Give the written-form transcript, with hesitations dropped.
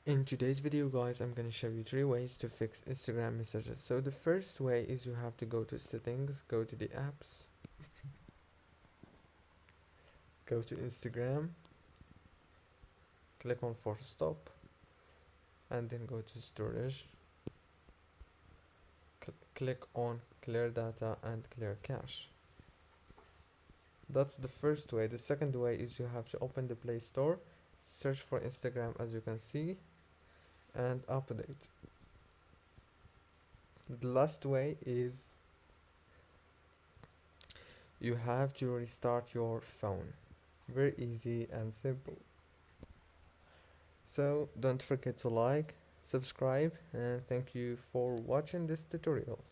In today's video guys, I'm gonna show you 3 ways to fix Instagram messages. So the first way is you have to go to settings, go to the apps, go to Instagram, click on force stop, and then go to storage, click on clear data and clear cache. That's the first way. The second way is you have to open the Play Store, search for Instagram as you can see, and update. The last way is you have to restart your phone. Very easy and simple. So don't forget to like, subscribe, and thank you for watching this tutorial.